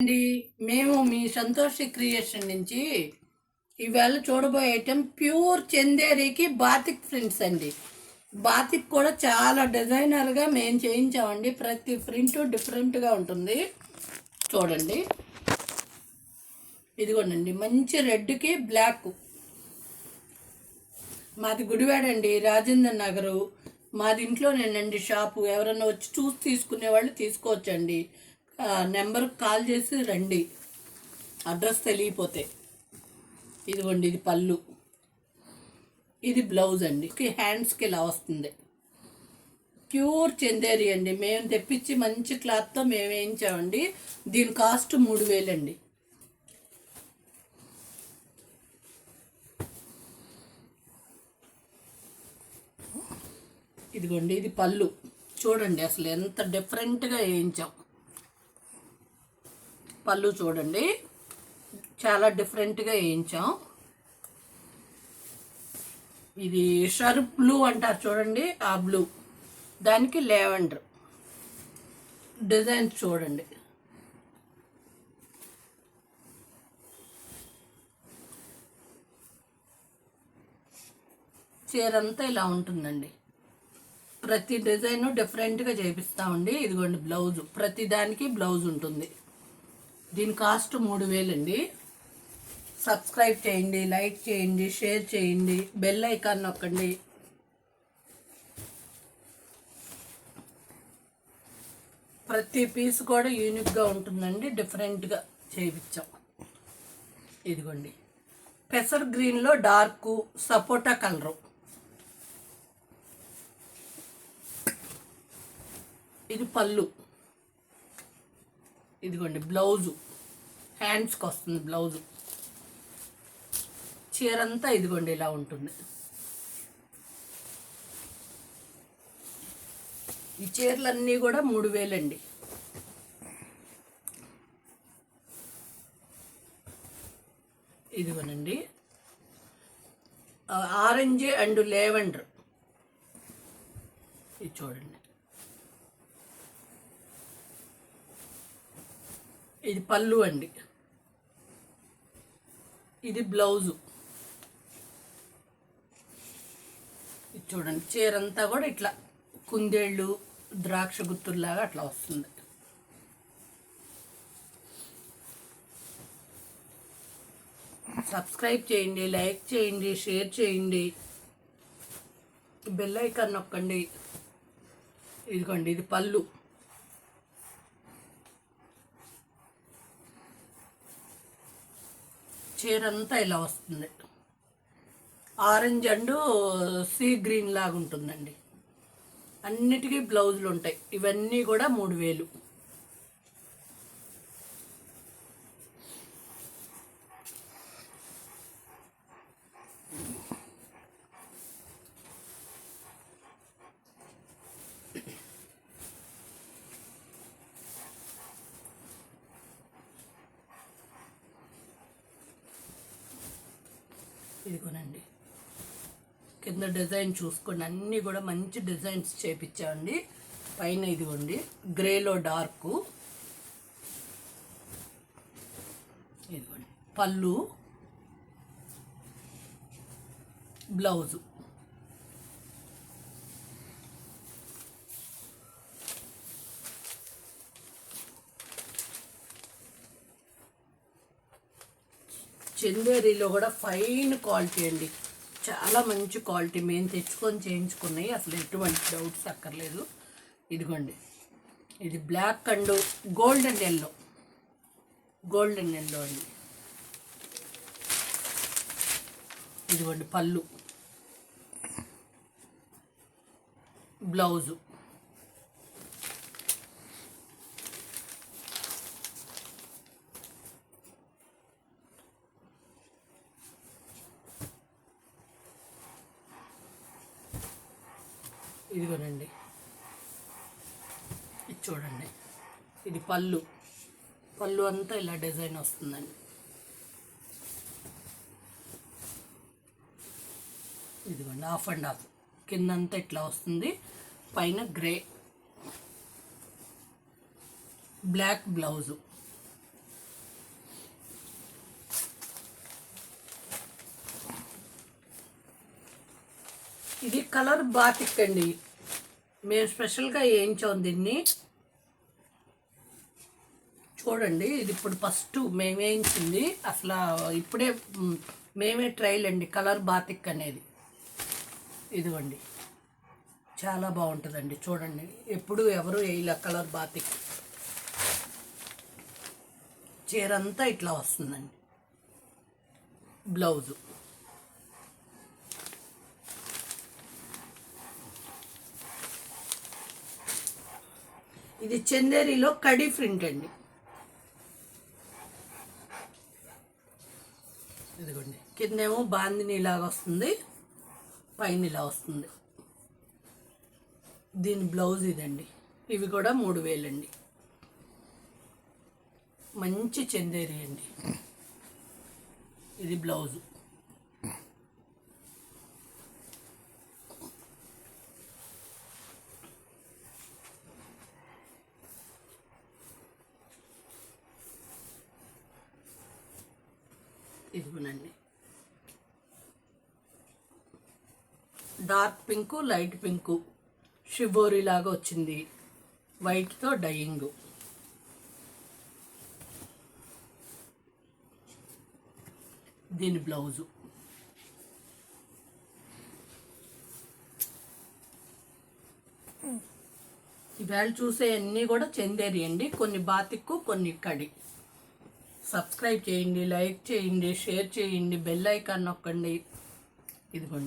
అండి, మేము మీ సంతోషి క్రియేషన్ నుంచి ఈవేళ చూడబోయే ఐటెం ప్యూర్ చందేరికి బాతిక్ ప్రింట్స్ అండి. బాతిక్ కూడా చాలా డిజైనర్గా మేము చేయించామండి. ప్రతి ప్రింట్ డిఫరెంట్గా ఉంటుంది. చూడండి, ఇదిగోనండి, మంచి రెడ్కి బ్లాక్. మాది గుడివాడండి, రాజేంద్ర నగరు. మాది ఇంట్లోనేనండి షాపు. ఎవరైనా వచ్చి చూసి తీసుకునే వాళ్ళు తీసుకోవచ్చండి. నెంబర్కి కాల్ చేసి రండి, అడ్రస్ తెలియపోతే. ఇదిగోండి, ఇది పళ్ళు, ఇది బ్లౌజ్ అండి. హ్యాండ్స్కి ఇలా వస్తుంది. ప్యూర్ చందేరి అండి. మేము తెప్పించి మంచి క్లాత్తో మేము వేయించామండి. దీని కాస్ట్ 3000 అండి. ఇదిగోండి, ఇది పళ్ళు. చూడండి అసలు ఎంత డిఫరెంట్గా వేయించాం. పళ్ళు చూడండి, చాలా డిఫరెంట్గా వేయించాం. ఇది షర్ప్ బ్లూ అంటారు చూడండి, ఆ బ్లూ. దానికి లావెండర్ డిజైన్స్ చూడండి. చీర అంతా ఇలా ఉంటుందండి. ప్రతి డిజైన్ డిఫరెంట్గా చేపిస్తామండి. ఇదిగోండి బ్లౌజు, ప్రతి దానికి బ్లౌజ్ ఉంటుంది. దీని కాస్ట్ 3000 అండి. సబ్స్క్రైబ్ చేయండి, లైక్ చేయండి, షేర్ చేయండి, బెల్ ఐకాన్ నొక్కండి. ప్రతి పీస్ కూడా యూనిక్గా ఉంటుందండి. డిఫరెంట్గా చేయించాం. ఇదిగోండి, పెసర్ గ్రీన్లో డార్క్ సపోటా కలరు. ఇది పళ్ళు. ఇదిగోండి బ్లౌజు, హ్యాండ్స్కి వస్తుంది బ్లౌజు. చీరంతా ఇదిగోండి ఇలా ఉంటుంది. ఈ చీరలన్నీ కూడా 3000 అండి. ఇదిగోనండి, ఆరెంజ్ అండ్ లావెండర్. ఇది చూడండి, ఇది పళ్ళు అండి. ఇది బ్లౌజు. ఇది చూడండి, చీరంతా కూడా ఇట్లా కుందేళ్ళు ద్రాక్ష గుత్తుల్లాగా అట్లా వస్తుంది. సబ్స్క్రైబ్ చేయండి, లైక్ చేయండి, షేర్ చేయండి, బెల్ ఐకాన్ నొక్కండి. ఇదిగోండి, ఇది పళ్ళు. చీరంతా ఇలా వస్తుంది. ఆరెంజ్ అండ్ సీ గ్రీన్ లాగా ఉంటుందండి. అన్నిటికీ బ్లౌజులు ఉంటాయి. ఇవన్నీ కూడా 3000. ఇదిగోనండి, కింద డిజైన్ చూసుకోండి. అన్నీ కూడా మంచి డిజైన్స్ చేపించామండి. పైన ఇదిగోండి గ్రేలో డార్క్. ఇదిగోండి పళ్ళు, బ్లౌజు. చందేరిలో కూడా ఫైన్ క్వాలిటీ అండి, చాలా మంచి క్వాలిటీ. మేము తెచ్చుకొని చేయించుకున్నాయి, అసలు ఎటువంటి డౌట్స్ అక్కర్లేదు. ఇదిగోండి, ఇది black and golden yellow. Golden yellow అండి. ఇదిగోండి పళ్ళు, బ్లౌజు. ఇదిగోనండి, ఇది చూడండి, ఇది పళ్ళు. పళ్ళు అంతా ఇలా డిజైన్ వస్తుందండి. ఇదిగోండి హాఫ్ అండ్ హాఫ్. కిందంతా ఇట్లా వస్తుంది, పైన గ్రే. Black blouse. ఇది కలర్ బాతిక్ అండి. మేము స్పెషల్గా వేయించాం దీన్ని. చూడండి, ఇది ఇప్పుడు ఫస్ట్ మేము వేయించింది. అసలు ఇప్పుడే మేమే ట్రైల్ అండి కలర్ బాతిక్ అనేది. ఇదిగోండి, చాలా బాగుంటుందండి. చూడండి, ఎప్పుడు ఎవరు వేయలే కలర్ బాతిక్. చీర అంతా ఇట్లా వస్తుందండి. బ్లౌజు ఇది చందేరిలో కడీ ప్రింట్ అండి. ఇదిగోండి, కిందేమో బాందిని ఇలాగ వస్తుంది, పైన ఇలా వస్తుంది. దీని బ్లౌజ్ ఇదండి. ఇవి కూడా 3000 అండి. మంచి చందేరి అండి. ఇది బ్లౌజు. ఇదిగోనండి, dark pink, light pink, shibori లాగా వచ్చింది, వైట్తో డయింగ్. దీని బ్లౌజు. ఇవాళ చూసే అన్నీ కూడా చందేరి అండి. కొన్ని బాతిక్కు, కొన్ని కడి. సబ్స్క్రైబ్ చేయండి, లైక్ చేయండి, షేర్ చేయండి, బెల్ ఐకాన్ నొక్కండి. ఇదిగోండి.